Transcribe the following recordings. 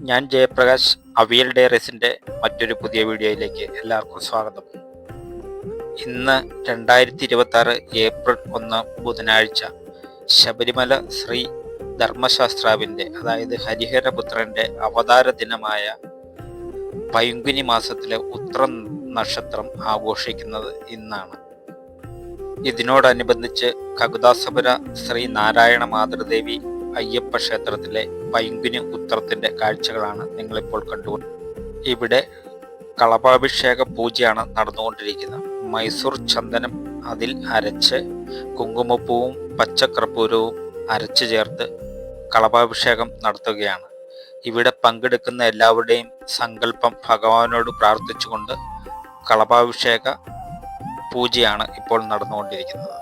ഞാൻ ജയപ്രകാശ്. അവിയൽ ഡയറീസിൻ്റെ മറ്റൊരു പുതിയ വീഡിയോയിലേക്ക് എല്ലാവർക്കും സ്വാഗതം. ഇന്ന് 2026 ഏപ്രിൽ 1 ബുധനാഴ്ച ശബരിമല ശ്രീ ധർമ്മശാസ്ത്രാവിൻ്റെ, അതായത് ഹരിഹരപുത്രൻ്റെ അവതാര ദിനമായ പൈങ്കുനി മാസത്തിലെ ഉത്ര നക്ഷത്രം ആഘോഷിക്കുന്നത് ഇന്നാണ്. ഇതിനോടനുബന്ധിച്ച് കകുതാസപുര ശ്രീ നാരായണ മാതൃദേവി അയ്യപ്പ ക്ഷേത്രത്തിലെ പൈങ്കുനി ഉത്രത്തിൻ്റെ കാഴ്ചകളാണ് നിങ്ങളിപ്പോൾ കണ്ടുകൊണ്ടിരിക്കുന്നത്. ഇവിടെ കളഭാഭിഷേക പൂജയാണ് നടന്നുകൊണ്ടിരിക്കുന്നത്. മൈസൂർ ചന്ദനം അതിൽ അരച്ച് കുങ്കുമപ്പൂവും പച്ചക്കർപ്പൂരവും അരച്ചു ചേർത്ത് കളഭാഭിഷേകം നടത്തുകയാണ്. ഇവിടെ പങ്കെടുക്കുന്ന എല്ലാവരുടെയും സങ്കല്പം ഭഗവാനോട് പ്രാർത്ഥിച്ചുകൊണ്ട് കളഭാഭിഷേക പൂജയാണ് ഇപ്പോൾ നടന്നുകൊണ്ടിരിക്കുന്നത്.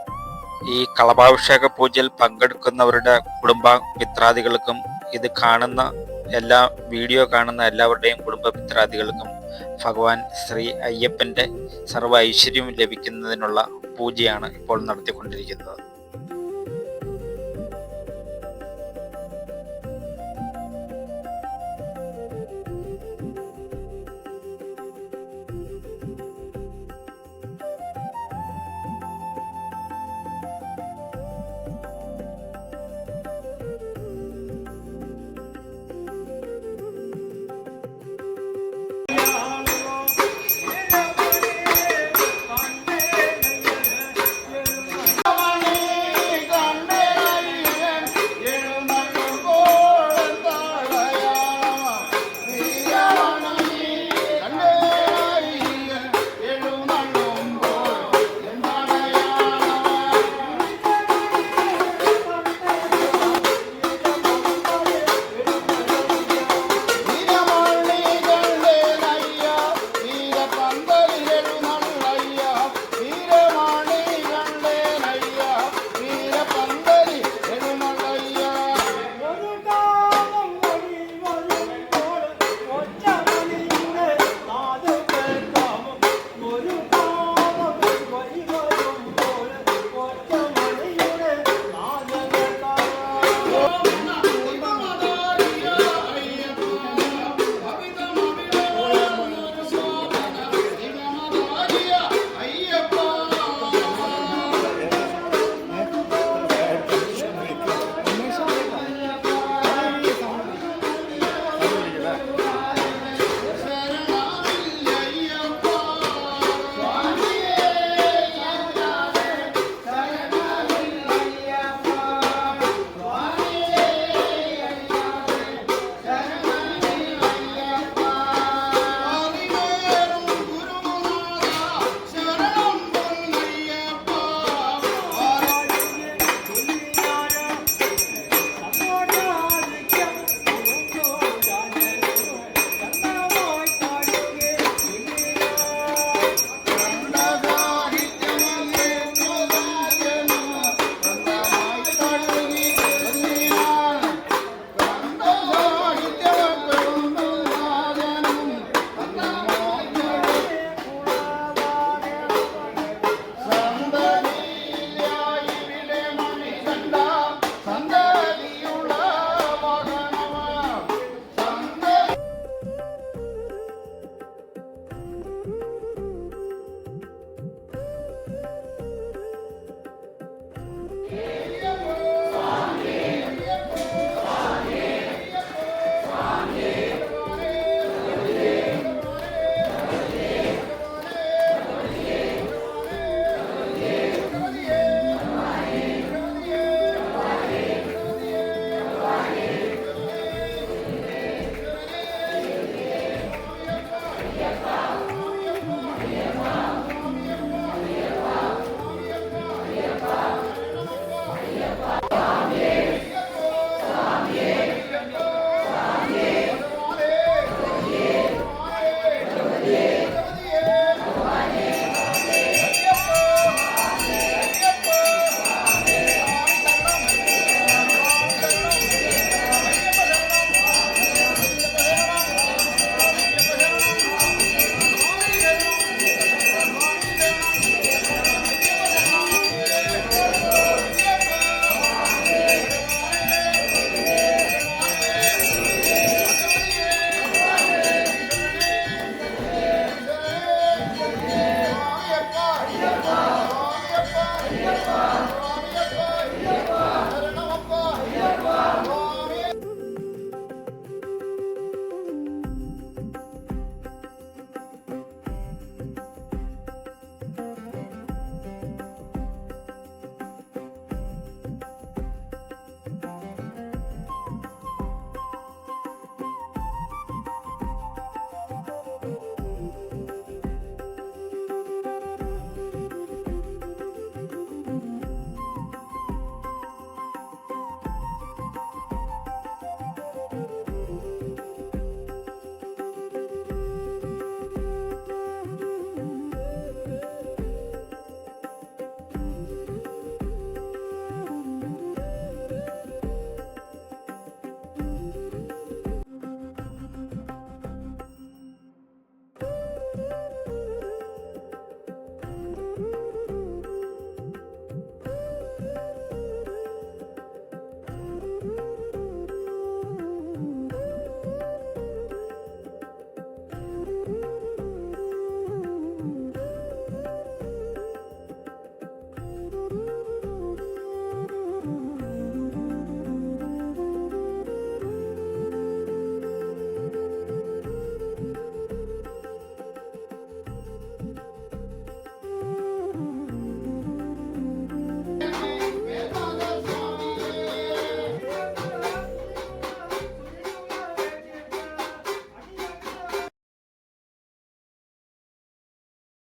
ഈ കളഭാഭിഷേക പൂജയിൽ പങ്കെടുക്കുന്നവരുടെ കുടുംബ മിത്രാദികൾക്കും ഇത് കാണുന്ന വീഡിയോ കാണുന്ന എല്ലാവരുടെയും കുടുംബ മിത്രാദികൾക്കും ഭഗവാൻ ശ്രീ അയ്യപ്പൻ്റെ സർവ്വ ഐശ്വര്യവും ലഭിക്കുന്നതിനുള്ള പൂജയാണ് ഇപ്പോൾ നടത്തിക്കൊണ്ടിരിക്കുന്നത്.